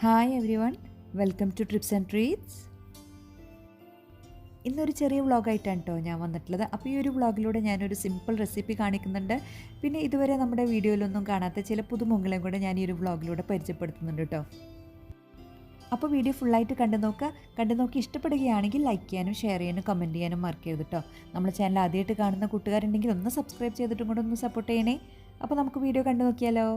Hi everyone, welcome to trips and treats. ഇന്നൊരു ചെറിയ വ്ളോഗായിട്ടാണ് കേട്ടോ ഞാൻ വന്നിട്ടുള്ളത്. അപ്പോൾ ഈ ഒരു വ്ളോഗിലൂടെ ഞാനൊരു സിമ്പിൾ റെസിപ്പി കാണിക്കുന്നുണ്ട്. പിന്നെ ഇതുവരെ നമ്മുടെ വീഡിയോയിലൊന്നും കാണാത്ത ചില പുതുമുഖങ്ങളെയും കൂടെ ഞാൻ ഈ ഒരു വ്ളോഗിലൂടെ പരിചയപ്പെടുത്തുന്നുണ്ട് കേട്ടോ. അപ്പോൾ വീഡിയോ ഫുള്ളായിട്ട് കണ്ടു നോക്കി ഇഷ്ടപ്പെടുകയാണെങ്കിൽ ലൈക്ക് ചെയ്യാനും ഷെയർ ചെയ്യാനും കമൻറ്റ് ചെയ്യാനും മറക്കരുത് കേട്ടോ. നമ്മുടെ ചാനൽ ആദ്യമായിട്ട് കാണുന്ന കൂട്ടുകാരുണ്ടെങ്കിൽ ഒന്ന് സബ്സ്ക്രൈബ് ചെയ്തിട്ടും കൂടെ ഒന്ന് സപ്പോർട്ട് ചെയ്യണേ. അപ്പോൾ നമുക്ക് വീഡിയോ കണ്ടു നോക്കിയാലോ.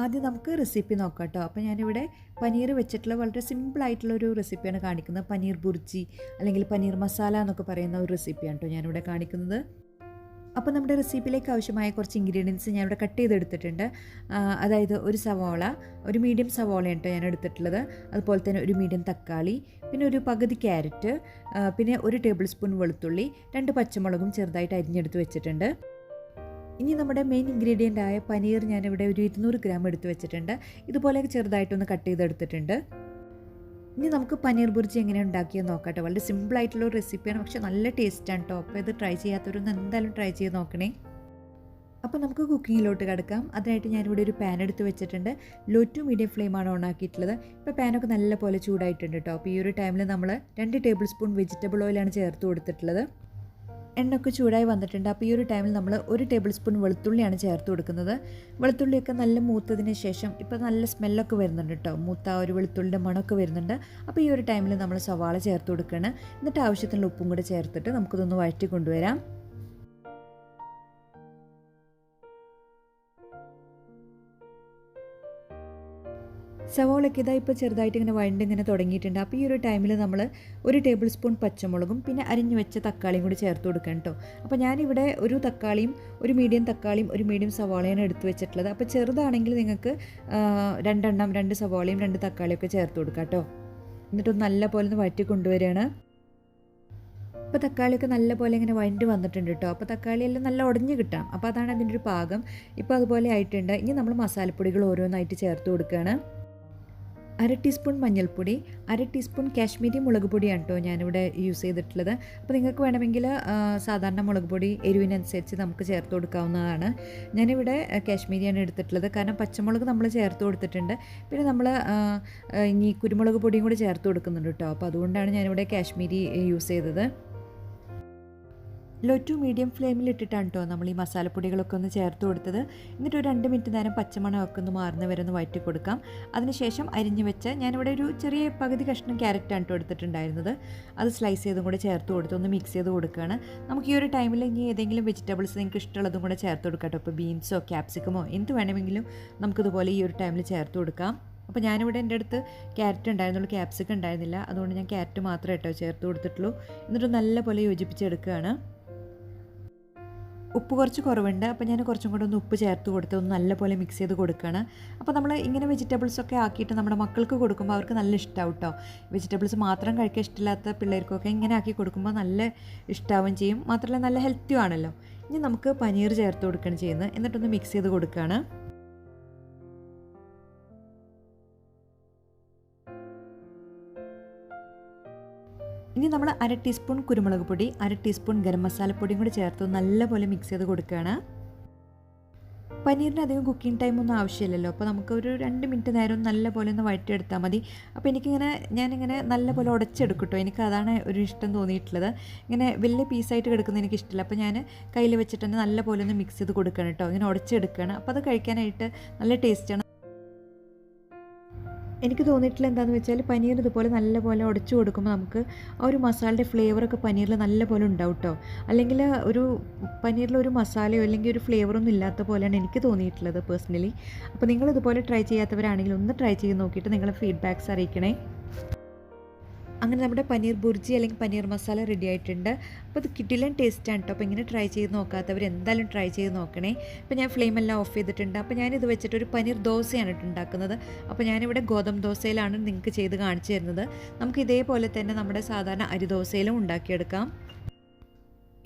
ആദ്യം നമുക്ക് റെസിപ്പി നോക്കാം കേട്ടോ. അപ്പോൾ ഞാനിവിടെ പനീർ വെച്ചിട്ടുള്ള വളരെ സിമ്പിളായിട്ടുള്ളൊരു റെസിപ്പിയാണ് കാണിക്കുന്നത്. പനീർ ബുർജി അല്ലെങ്കിൽ പനീർ മസാല എന്നൊക്കെ പറയുന്ന ഒരു റെസിപ്പിയാണ് കേട്ടോ ഞാനിവിടെ കാണിക്കുന്നത്. അപ്പോൾ നമ്മുടെ റെസിപ്പിയിലേക്ക് ആവശ്യമായ കുറച്ച് ഇൻഗ്രീഡിയൻസ് ഞാനിവിടെ കട്ട് ചെയ്തെടുത്തിട്ടുണ്ട്. അതായത് ഒരു സവാള, ഒരു മീഡിയം സവാളയാണ് കേട്ടോ ഞാൻ എടുത്തിട്ടുള്ളത്. അതുപോലെ തന്നെ ഒരു മീഡിയം തക്കാളി, പിന്നെ ഒരു പകുതി ക്യാരറ്റ്, പിന്നെ 1 ടേബിൾ സ്പൂൺ വെളുത്തുള്ളി, 2 പച്ചമുളകും ചെറുതായിട്ട് അരിഞ്ഞെടുത്ത് വെച്ചിട്ടുണ്ട്. ഇനി നമ്മുടെ മെയിൻ ഇൻഗ്രീഡിയൻ്റ് ആയ പനീർ ഞാനിവിടെ ഒരു 200 ഗ്രാം എടുത്ത് വെച്ചിട്ടുണ്ട്. ഇതുപോലെ ചെറുതായിട്ടൊന്ന് കട്ട് ചെയ്തെടുത്തിട്ടുണ്ട്. ഇനി നമുക്ക് പനീർ ബുർജി എങ്ങനെ ഉണ്ടാക്കിയെന്ന് നോക്കട്ടെ. വളരെ സിമ്പിളായിട്ടുള്ള ഒരു റെസിപ്പിയാണ്, പക്ഷേ നല്ല ടേസ്റ്റാണ് കേട്ടോ. അപ്പോൾ ഇത് ട്രൈ ചെയ്യാത്തവരൊന്നും എന്തായാലും ട്രൈ ചെയ്ത് നോക്കണേ. അപ്പോൾ നമുക്ക് കുക്കിങ്ങിലോട്ട് കിടക്കാം. അതിനായിട്ട് ഞാനിവിടെ ഒരു പാൻ എടുത്ത് വെച്ചിട്ടുണ്ട്. ലോ ടു മീഡിയം ഫ്ലെയിമാണ് ഓൺ ആക്കിയിട്ടുള്ളത്. ഇപ്പോൾ പാനൊക്കെ നല്ല പോലെ ചൂടായിട്ടുണ്ട് കേട്ടോ. അപ്പോൾ ഈ ഒരു ടൈമിൽ നമ്മൾ 2 ടേബിൾ സ്പൂൺ വെജിറ്റബിൾ ഓയിലാണ് ചേർത്ത് കൊടുത്തിട്ടുള്ളത്. എണ്ണയൊക്കെ ചൂടായി വന്നിട്ടുണ്ട്. അപ്പോൾ ഈ ഒരു ടൈമിൽ നമ്മൾ 1 ടേബിൾ സ്പൂൺ വെളുത്തുള്ളിയാണ് ചേർത്ത് കൊടുക്കുന്നത്. വെളുത്തുള്ളിയൊക്കെ നല്ല മൂത്തതിന് ശേഷം ഇപ്പോൾ നല്ല സ്മെല്ലൊക്കെ വരുന്നുണ്ട് കേട്ടോ. മൂത്ത ഒരു വെളുത്തുള്ളിൻ്റെ മണമൊക്കെ വരുന്നുണ്ട്. അപ്പോൾ ഈ ഒരു ടൈമിൽ നമ്മൾ സവാള ചേർത്ത് കൊടുക്കുകയാണ്. എന്നിട്ട് ആവശ്യത്തിനുള്ള ഉപ്പും കൂടെ ചേർത്തിട്ട് നമുക്കിതൊന്ന് വഴറ്റി കൊണ്ടുവരാം. സവോളയൊക്കെ ഇതാ ഇപ്പോൾ ചെറുതായിട്ട് ഇങ്ങനെ വഴണ്ടിങ്ങനെ തുടങ്ങിയിട്ടുണ്ട്. അപ്പോൾ ഈ ഒരു ടൈമിൽ നമ്മൾ 1 ടേബിൾ സ്പൂൺ പച്ചമുളകും പിന്നെ അരിഞ്ഞു വെച്ച തക്കാളിയും കൂടി ചേർത്ത് കൊടുക്കണം കേട്ടോ. അപ്പോൾ ഞാനിവിടെ ഒരു തക്കാളിയും ഒരു മീഡിയം തക്കാളിയും ഒരു മീഡിയം സവാളയാണ് എടുത്ത് വെച്ചിട്ടുള്ളത്. അപ്പോൾ ചെറുതാണെങ്കിൽ നിങ്ങൾക്ക് 2 സവാളയും 2 തക്കാളിയൊക്കെ ചേർത്ത് കൊടുക്കാം കേട്ടോ. എന്നിട്ടൊന്ന് നല്ല പോലെ ഒന്ന് വഴറ്റി കൊണ്ടുവരികയാണ്. അപ്പോൾ തക്കാളിയൊക്കെ നല്ല പോലെ ഇങ്ങനെ വഴണ്ടി വന്നിട്ടുണ്ട് കേട്ടോ. അപ്പോൾ തക്കാളിയെല്ലാം നല്ല ഉടഞ്ഞ് കിട്ടാം. അപ്പോൾ അതാണ് അതിൻ്റെ ഒരു പാകം. ഇപ്പോൾ അതുപോലെ ആയിട്ടുണ്ട്. ഇനി നമ്മൾ മസാലപ്പൊടികൾ ഓരോന്നായിട്ട് ചേർത്ത് കൊടുക്കുകയാണ്. 1/2 ടീസ്പൂൺ മഞ്ഞൾപ്പൊടി, 1/2 ടീസ്പൂൺ കാശ്മീരി മുളക് പൊടിയാണ് കേട്ടോ ഞാനിവിടെ യൂസ് ചെയ്തിട്ടുള്ളത്. അപ്പോൾ നിങ്ങൾക്ക് വേണമെങ്കിൽ സാധാരണ മുളക് പൊടി എരിവിനനുസരിച്ച് നമുക്ക് ചേർത്ത് കൊടുക്കാവുന്നതാണ്. ഞാനിവിടെ കാശ്മീരിയാണ് എടുത്തിട്ടുള്ളത്, കാരണം പച്ചമുളക് നമ്മൾ ചേർത്ത് കൊടുത്തിട്ടുണ്ട്. പിന്നെ നമ്മൾ ഇനി കുരുമുളക് പൊടിയും കൂടി ചേർത്ത് കൊടുക്കുന്നുണ്ട് കേട്ടോ. അപ്പോൾ അതുകൊണ്ടാണ് ഞാനിവിടെ കാശ്മീരി യൂസ് ചെയ്തത്. ലോ ടു മീഡിയം ഫ്ലെയിമിൽ ഇട്ടിട്ടാണ് കേട്ടോ നമ്മൾ ഈ മസാലപ്പൊടികളൊക്കെ ഒന്ന് ചേർത്ത് കൊടുത്തത്. എന്നിട്ട് ഒരു 2 മിനിറ്റ് നേരം പച്ചമണമൊക്കെ ഒന്ന് മാറുന്ന വരെ ഒന്ന് വഴറ്റി കൊടുക്കാം. അതിനുശേഷം അരിഞ്ഞു വെച്ച് ഞാനിവിടെ ഒരു ചെറിയ പകുതി കഷ്ണം ക്യാരറ്റാണ് കേട്ടോ എടുത്തിട്ടുണ്ടായിരുന്നത്. അത് സ്ലൈസ് ചെയ്തും കൂടെ ചേർത്ത് കൊടുത്ത് ഒന്ന് മിക്സ് ചെയ്ത് കൊടുക്കുകയാണ്. നമുക്ക് ഈ ഒരു ടൈമിൽ ഇനി ഏതെങ്കിലും വെജിറ്റബിൾസ് നിങ്ങൾക്ക് ഇഷ്ടമുള്ളതും കൂടെ ചേർത്ത് കൊടുക്കാം കേട്ടോ. ഇപ്പോൾ ബീൻസോ ക്യാപ്സിക്കമോ എന്ത് വേണമെങ്കിലും നമുക്കിതുപോലെ ഈ ഒരു ടൈമിൽ ചേർത്ത് കൊടുക്കാം. അപ്പോൾ ഞാനിവിടെ എൻ്റെ അടുത്ത് ക്യാരറ്റ് ഉണ്ടായിരുന്നുള്ളൂ, ക്യാപ്സിക്കം ഉണ്ടായിരുന്നില്ല. അതുകൊണ്ട് ഞാൻ ക്യാരറ്റ് മാത്രമേ കേട്ടോ ചേർത്ത് കൊടുത്തിട്ടുള്ളൂ. എന്നിട്ട് നല്ലപോലെ യോജിപ്പിച്ചെടുക്കുകയാണ്. ഉപ്പ് കുറച്ച് കുറവുണ്ട്. അപ്പോൾ ഞാൻ കുറച്ചും കൂടെ ഒന്ന് ഉപ്പ് ചേർത്ത് കൊടുത്ത് ഒന്ന് നല്ലപോലെ മിക്സ് ചെയ്ത് കൊടുക്കുകയാണ്. അപ്പോൾ നമ്മൾ ഇങ്ങനെ വെജിറ്റബിൾസൊക്കെ ആക്കിയിട്ട് നമ്മുടെ മക്കൾക്ക് കൊടുക്കുമ്പോൾ അവർക്ക് നല്ല ഇഷ്ടമാവും കേട്ടോ. വെജിറ്റബിൾസ് മാത്രം കഴിക്കാൻ ഇഷ്ടമില്ലാത്ത പിള്ളേർക്കൊക്കെ ഇങ്ങനെ ആക്കി കൊടുക്കുമ്പോൾ നല്ല ഇഷ്ടമാവുകയും ചെയ്യും. മാത്രമല്ല നല്ല ഹെൽത്തിയും ആണല്ലോ. ഇനി നമുക്ക് പനീർ ചേർത്ത് കൊടുക്കുകയാണ് ചെയ്യുന്നത്. എന്നിട്ടൊന്ന് മിക്സ് ചെയ്ത് കൊടുക്കുകയാണ്. ഇനി നമ്മൾ 1/2 ടീസ്പൂൺ കുരുമുളക് പൊടി, 1/2 ടീസ്പൂൺ ഗരം മസാലപ്പൊടിയും കൂടി ചേർത്ത് നല്ലപോലെ മിക്സ് ചെയ്ത് കൊടുക്കുകയാണ്. പനീറിന് അധികം കുക്കിംഗ് ടൈമൊന്നും ആവശ്യമില്ലല്ലോ. അപ്പോൾ നമുക്കൊരു 2 മിനിറ്റ് നേരം നല്ലപോലെ ഒന്ന് വഴറ്റിയെടുത്താൽ മതി. അപ്പോൾ ഞാനിങ്ങനെ നല്ലപോലെ ഉടച്ചെടുക്കും കേട്ടോ. എനിക്ക് അതാണ് ഒരു ഇഷ്ടം തോന്നിയിട്ടുള്ളത്. ഇങ്ങനെ വലിയ പീസായിട്ട് കിടക്കുന്നത് എനിക്ക് ഇഷ്ടമില്ല. അപ്പോൾ ഞാൻ കയ്യിൽ വെച്ചിട്ട് തന്നെ നല്ലപോലെ ഒന്ന് മിക്സ് ചെയ്ത് കൊടുക്കണം കേട്ടോ. ഇങ്ങനെ ഉടച്ചെടുക്കുകയാണ്. അപ്പോൾ അത് കഴിക്കാനായിട്ട് നല്ല ടേസ്റ്റാണ്. എനിക്ക് തോന്നിയിട്ടുള്ള എന്താണെന്ന് വെച്ചാൽ പനീർ ഇതുപോലെ നല്ലപോലെ ഉടച്ചു കൊടുക്കുമ്പോൾ നമുക്ക് ആ ഒരു മസാലയുടെ ഫ്ലേവറൊക്കെ പനീറിൽ നല്ലപോലെ ഉണ്ടാവും കേട്ടോ. അല്ലെങ്കിൽ പനീറിലൊരു മസാലയോ അല്ലെങ്കിൽ ഒരു ഫ്ലേവറൊന്നും ഇല്ലാത്ത പോലെയാണ് എനിക്ക് തോന്നിയിട്ടുള്ളത് പേഴ്സണലി. അപ്പോൾ നിങ്ങളിതുപോലെ ട്രൈ ചെയ്യാത്തവരാണെങ്കിൽ ഒന്ന് ട്രൈ ചെയ്ത് നോക്കിയിട്ട് നിങ്ങളുടെ ഫീഡ്ബാക്ക്സ് അറിയിക്കണേ. അങ്ങനെ നമ്മുടെ പനീർ ബുർജി അല്ലെങ്കിൽ പനീർ മസാല റെഡി ആയിട്ടുണ്ട്. അപ്പോൾ ഇത് കിടിലൻ ടേസ്റ്റാണ് കേട്ടോ. അപ്പോൾ ഇങ്ങനെ ട്രൈ ചെയ്ത് നോക്കാത്തവർ എന്തായാലും ട്രൈ ചെയ്ത് നോക്കണേ. അപ്പോൾ ഞാൻ ഫ്ലെയിമെല്ലാം ഓഫ് ചെയ്തിട്ടുണ്ട്. അപ്പോൾ ഞാനിത് വെച്ചിട്ട് ഒരു പനീർ ദോശയാണ് ഉണ്ടാക്കുന്നത്. അപ്പോൾ ഞാനിവിടെ ഗോതമ്പ് ദോശയിലാണ് നിങ്ങൾക്ക് ചെയ്ത് കാണിച്ചു തരുന്നത്. നമുക്ക് ഇതേപോലെ തന്നെ നമ്മുടെ സാധാരണ അരി ദോശയിലും ഉണ്ടാക്കിയെടുക്കാം.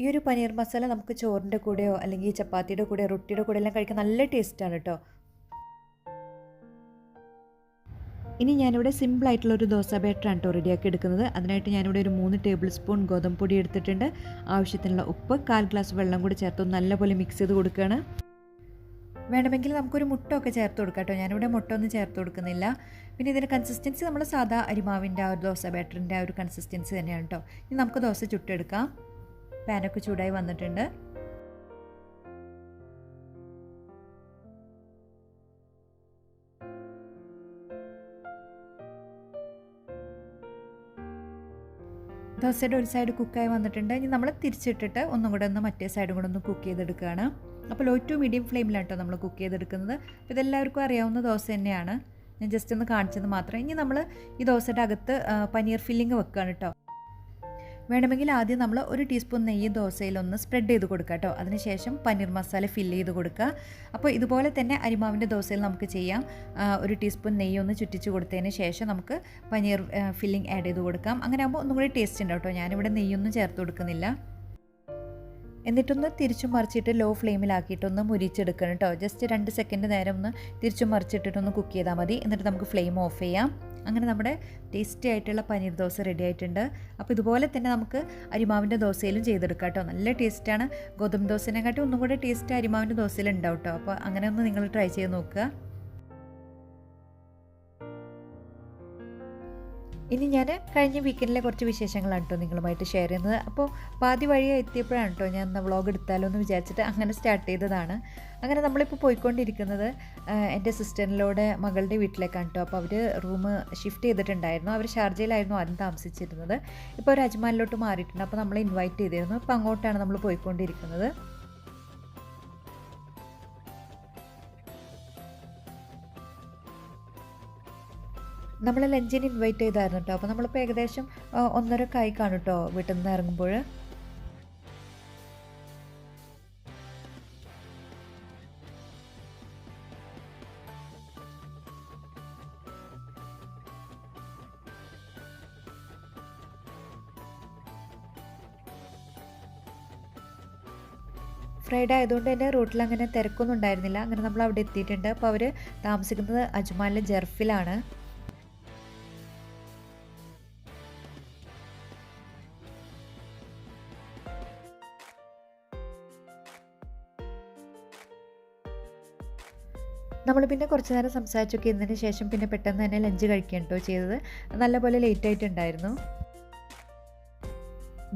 ഈ ഒരു പനീർ മസാല നമുക്ക് ചോറിൻ്റെ കൂടെയോ അല്ലെങ്കിൽ ചപ്പാത്തിയുടെ കൂടെയോ റൊട്ടിയുടെ കൂടെ എല്ലാം കഴിക്കാൻ നല്ല ടേസ്റ്റാണ് കേട്ടോ. ഇനി ഞാനിവിടെ സിമ്പിളായിട്ടുള്ളൊരു ദോശ ബാറ്ററാണ് കേട്ടോ റെഡിയാക്കി എടുക്കുന്നത്. അതിനായിട്ട് ഞാനിവിടെ ഒരു 3 ടേബിൾ സ്പൂൺ ഗോതമ്പ് പൊടി എടുത്തിട്ടുണ്ട്. ആവശ്യത്തിനുള്ള ഉപ്പ്, 1/4 ഗ്ലാസ് വെള്ളം കൂടി ചേർത്ത് നല്ലപോലെ മിക്സ് ചെയ്ത് കൊടുക്കുകയാണ്. വേണമെങ്കിൽ നമുക്കൊരു മുട്ട ഒക്കെ ചേർത്ത് കൊടുക്കാം കേട്ടോ. ഞാനിവിടെ മുട്ട ഒന്നും ചേർത്ത് കൊടുക്കുന്നില്ല. പിന്നെ ഇതിൻ്റെ കൺസിസ്റ്റൻസി നമ്മൾ സാധാ അരിമാവിൻ്റെ ആ ഒരു ദോശ ബാറ്ററിൻ്റെ ആ ഒരു കൺസിസ്റ്റൻസി തന്നെയാണ് കേട്ടോ. ഇനി നമുക്ക് ദോശ ചുട്ടെടുക്കാം. പാനൊക്കെ ചൂടായി വന്നിട്ടുണ്ട്. ദോശയുടെ ഒരു സൈഡ് കുക്കായി വന്നിട്ടുണ്ട്. ഇനി നമ്മൾ തിരിച്ചിട്ടിട്ട് ഒന്നും കൂടെ മറ്റേ സൈഡും കൂടെ ഒന്ന് കുക്ക് ചെയ്തെടുക്കുകയാണ്. അപ്പോൾ ലോ ടു മീഡിയം ഫ്ലെയിമിലാണ് കേട്ടോ നമ്മൾ കുക്ക് ചെയ്തെടുക്കുന്നത്. അപ്പോൾ ഇതെല്ലാവർക്കും അറിയാവുന്ന ദോശ തന്നെയാണ്, ഞാൻ ജസ്റ്റ് ഒന്ന് കാണിച്ചത് മാത്രം. ഇനി നമ്മൾ ഈ ദോശയുടെ അകത്ത് പനീർ ഫില്ലിങ് വെക്കുകയാണ് കേട്ടോ. വേണമെങ്കിൽ ആദ്യം നമ്മൾ 1 ടീസ്പൂൺ നെയ്യ് ദോശയിലൊന്ന് സ്പ്രെഡ് ചെയ്ത് കൊടുക്കുക കേട്ടോ. അതിനുശേഷം പനീർ മസാല ഫില്ല് ചെയ്ത് കൊടുക്കുക. അപ്പോൾ ഇതുപോലെ തന്നെ അരിമാവിൻ്റെ ദോശയിൽ നമുക്ക് ചെയ്യാം. 1 ടീസ്പൂൺ നെയ്യ് ഒന്ന് ചുറ്റിച്ച് കൊടുത്തതിന് ശേഷം നമുക്ക് പനീർ ഫില്ലിങ് ആഡ് ചെയ്ത് കൊടുക്കാം. അങ്ങനെ ആകുമ്പോൾ ഒന്നും കൂടി ടേസ്റ്റ് ഉണ്ടാവും കേട്ടോ. ഞാനിവിടെ നെയ്യൊന്നും ചേർത്ത് കൊടുക്കുന്നില്ല. എന്നിട്ടൊന്ന് തിരിച്ചും മറിച്ചിട്ട് ലോ ഫ്ലെയിമിലാക്കിയിട്ടൊന്ന് മുരിച്ചെടുക്കണം കേട്ടോ. ജസ്റ്റ് 2 സെക്കൻഡ് നേരം ഒന്ന് തിരിച്ചും മറിച്ചിട്ടിട്ടൊന്ന് കുക്ക് ചെയ്താൽ മതി. എന്നിട്ട് നമുക്ക് ഫ്ലെയിം ഓഫ് ചെയ്യാം. അങ്ങനെ നമ്മുടെ ടേസ്റ്റി ആയിട്ടുള്ള പനീർ ദോശ റെഡി ആയിട്ടുണ്ട്. അപ്പോൾ ഇതുപോലെ തന്നെ നമുക്ക് അരിമാവിൻ്റെ ദോശയിലും ചെയ്തെടുക്കാം കേട്ടോ. നല്ല ടേസ്റ്റാണ്. ഗോതമ്പ് ദോശനെക്കാട്ടി ഒന്നും കൂടെ ടേസ്റ്റ് അരിമാവിൻ്റെ ദോശയിൽ ഉണ്ടാവും കേട്ടോ. അപ്പോൾ അങ്ങനെ ഒന്ന് നിങ്ങൾ ട്രൈ ചെയ്ത് നോക്കുക. ഇനി ഞാൻ കഴിഞ്ഞ വീക്കെൻഡിലെ കുറച്ച് വിശേഷങ്ങളാണ് കേട്ടോ നിങ്ങളുമായിട്ട് ഷെയർ ചെയ്യുന്നത്. അപ്പോൾ പാതി വഴി എത്തിയപ്പോഴാണ് കേട്ടോ ഞാൻ വ്ളോഗ് എടുത്താലോ എന്ന് വിചാരിച്ചിട്ട് അങ്ങനെ സ്റ്റാർട്ട് ചെയ്തതാണ്. അങ്ങനെ നമ്മളിപ്പോൾ പോയിക്കൊണ്ടിരിക്കുന്നത് എൻ്റെ സിസ്റ്ററിലൂടെ മകളുടെ വീട്ടിലേക്കാണ് കേട്ടോ. അപ്പോൾ അവർ റൂം ഷിഫ്റ്റ് ചെയ്തിട്ടുണ്ടായിരുന്നു. അവർ ഷാർജയിലായിരുന്നു ആദ്യം താമസിച്ചിരുന്നത്. ഇപ്പോൾ ഒരു അജ്മാനിലോട്ട് മാറിയിട്ടുണ്ട്. അപ്പോൾ നമ്മൾ ഇൻവൈറ്റ് ചെയ്തിരുന്നു. അപ്പോൾ അങ്ങോട്ടാണ് നമ്മൾ പോയിക്കൊണ്ടിരിക്കുന്നത്. നമ്മൾ ലഞ്ചിന് ഇൻവൈറ്റ് ചെയ്തായിരുന്നു കേട്ടോ. അപ്പോൾ നമ്മളിപ്പോൾ ഏകദേശം 1:30 കാണും കേട്ടോ വീട്ടിൽ നിന്ന് ഇറങ്ങുമ്പോൾ. ഫ്രൈഡേ ആയതുകൊണ്ട് തന്നെ റൂട്ടിൽ അങ്ങനെ തിരക്കൊന്നും ഉണ്ടായിരുന്നില്ല. അങ്ങനെ നമ്മൾ അവിടെ എത്തിയിട്ടുണ്ട്. അപ്പോൾ അവർ താമസിക്കുന്നത് അജ്മാനിലെ ജർഫിലാണ്. നമ്മൾ പിന്നെ കുറച്ച് നേരം സംസാരിച്ചൊക്കെ ഇരുന്നതിന് ശേഷം പിന്നെ പെട്ടെന്ന് തന്നെ ലഞ്ച് കഴിക്കാൻ കേട്ടോ ചെയ്തത്. നല്ലപോലെ ലേറ്റ് ആയിട്ടുണ്ടായിരുന്നു.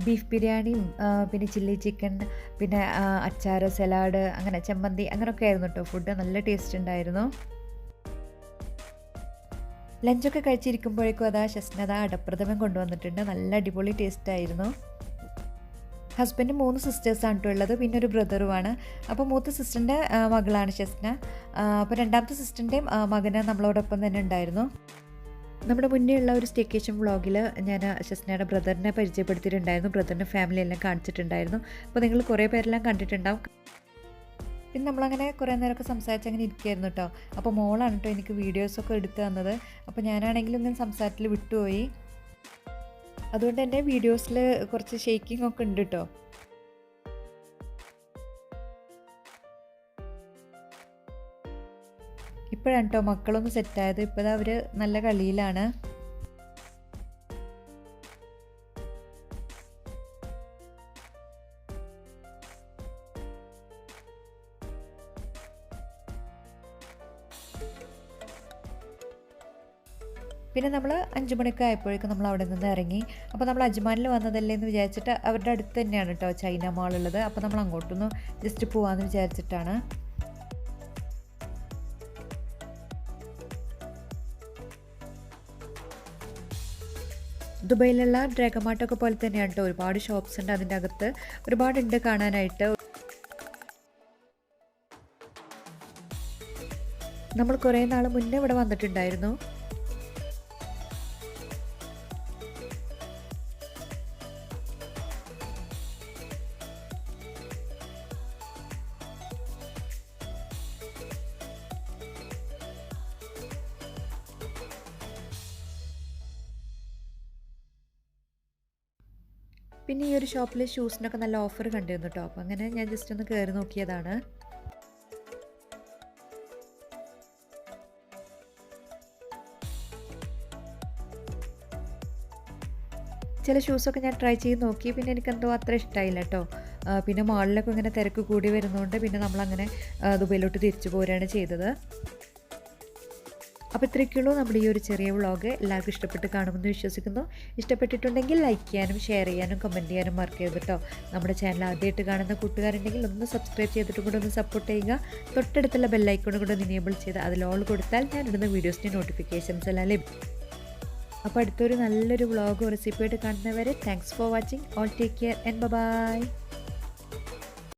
ബീഫ് ബിരിയാണിയും പിന്നെ ചില്ലി ചിക്കൻ, പിന്നെ അച്ചാർ, സലാഡ്, അങ്ങനെ ചമ്മന്തി, അങ്ങനെയൊക്കെ ആയിരുന്നു കേട്ടോ ഫുഡ്. നല്ല ടേസ്റ്റ് ഉണ്ടായിരുന്നു. ലഞ്ചൊക്കെ കഴിച്ചിരിക്കുമ്പോഴേക്കും അതാ ഷസ്നത അടപ്രഥമൻ കൊണ്ടുവന്നിട്ടുണ്ട്. നല്ല അടിപൊളി ടേസ്റ്റായിരുന്നു. ഹസ്ബൻഡ് 3 സിസ്റ്റേഴ്സാണ് കേട്ടോ ഉള്ളത്, പിന്നെ ഒരു ബ്രദറുമാണ്. അപ്പോൾ മൂത്ത സിസ്റ്ററിൻ്റെ മകളാണ് ഷസ്ന. അപ്പോൾ രണ്ടാമത്തെ സിസ്റ്ററിൻ്റെയും മകന് നമ്മളോടൊപ്പം തന്നെ ഉണ്ടായിരുന്നു. നമ്മുടെ മുന്നേ ഉള്ള ഒരു സ്റ്റേക്കേഷൻ വ്ളോഗിൽ ഞാൻ ഷസ്നയുടെ ബ്രദറിനെ പരിചയപ്പെടുത്തിയിട്ടുണ്ടായിരുന്നു. ബ്രദറിൻ്റെ ഫാമിലി എല്ലാം കാണിച്ചിട്ടുണ്ടായിരുന്നു. അപ്പോൾ നിങ്ങൾ കുറേ പേരെല്ലാം കണ്ടിട്ടുണ്ടാവും. പിന്നെ നമ്മളങ്ങനെ കുറേ നേരമൊക്കെ സംസാരിച്ച് അങ്ങനെ ഇരിക്കുകയായിരുന്നു കേട്ടോ. അപ്പോൾ മോളാണ് കേട്ടോ എനിക്ക് വീഡിയോസൊക്കെ എടുത്തു തന്നത്. അപ്പോൾ ഞാനാണെങ്കിലും ഇങ്ങനെ സംസാരത്തിൽ വിട്ടുപോയി. അതുകൊണ്ട് എൻ്റെ വീഡിയോസിൽ കുറച്ച് ഷേക്കിംഗ് ഒക്കെ ഉണ്ട് കേട്ടോ. ഇപ്പോഴാണ് കേട്ടോ മക്കളൊന്ന് സെറ്റായത്. ഇപ്പോൾ അവർ നല്ല കളിയിലാണ്. പിന്നെ നമ്മൾ 5 മണിയൊക്കെ ആയപ്പോഴേക്കും നമ്മൾ അവിടെ നിന്ന് ഇറങ്ങി. അപ്പോൾ നമ്മൾ അജ്മാനിൽ വന്നതല്ലേ എന്ന് വിചാരിച്ചിട്ട് അവരുടെ അടുത്ത് തന്നെയാണ് കേട്ടോ ചൈന മാൾ ഉള്ളത്. അപ്പോൾ നമ്മൾ അങ്ങോട്ടൊന്ന് ജസ്റ്റ് പോകാമെന്ന് വിചാരിച്ചിട്ടാണ്. ദുബൈയിലുള്ള ഡ്രാഗമാർട്ടൊക്കെ പോലെ തന്നെയാണ് കേട്ടോ. ഒരുപാട് ഷോപ്സ് ഉണ്ട് അതിൻ്റെ അകത്ത്, ഒരുപാടുണ്ട് കാണാനായിട്ട്. നമ്മൾ കുറേ നാൾ മുന്നേ ഇവിടെ വന്നിട്ടുണ്ടായിരുന്നു. പിന്നെ ഈ ഒരു ഷോപ്പിൽ ഷൂസിനൊക്കെ നല്ല ഓഫർ കണ്ടിരുന്നു കേട്ടോ. അപ്പോൾ അങ്ങനെ ഞാൻ ജസ്റ്റ് ഒന്ന് കയറി നോക്കിയതാണ്. ചില ഷൂസൊക്കെ ഞാൻ ട്രൈ ചെയ്ത് നോക്കി. പിന്നെ എനിക്കെന്തോ അത്ര ഇഷ്ടമായില്ല കേട്ടോ. പിന്നെ മാളിലൊക്കെ ഇങ്ങനെ തിരക്ക് കൂടി വരുന്നതുകൊണ്ട് പിന്നെ നമ്മളങ്ങനെ ദുബൈയിലോട്ട് തിരിച്ചു പോരുകയാണ് ചെയ്തത്. അപ്പോൾ ഇത്രയൊക്കെയുള്ളൂ നമ്മുടെ ഈ ഒരു ചെറിയ വ്ളോഗ്. എല്ലാവർക്കും ഇഷ്ടപ്പെട്ട് കാണുമെന്ന് വിശ്വസിക്കുന്നു. ഇഷ്ടപ്പെട്ടിട്ടുണ്ടെങ്കിൽ ലൈക്ക് ചെയ്യാനും ഷെയർ ചെയ്യാനും കമൻറ്റ് ചെയ്യാനും മറക്കരുത് കേട്ടോ. നമ്മുടെ ചാനൽ ആദ്യമായിട്ട് കാണുന്ന കൂട്ടുകാരുണ്ടെങ്കിൽ ഒന്ന് സബ്സ്ക്രൈബ് ചെയ്തിട്ടും കൂടെ ഒന്ന് സപ്പോർട്ട് ചെയ്യുക. തൊട്ടടുത്തുള്ള ബെല്ലൈക്കോണും കൂടെ ഒന്ന് എനേബിൾ ചെയ്ത് അതിൽ ഓൾ കൊടുത്താൽ ഞാൻ ഇടുന്ന വീഡിയോസിൻ്റെ നോട്ടിഫിക്കേഷൻസ് എല്ലാം ലഭിക്കും. അപ്പോൾ അടുത്തൊരു നല്ലൊരു വ്ളോഗോ റെസിപ്പിയായിട്ട് കാണുന്നവരെ thanks for watching. All take care and by.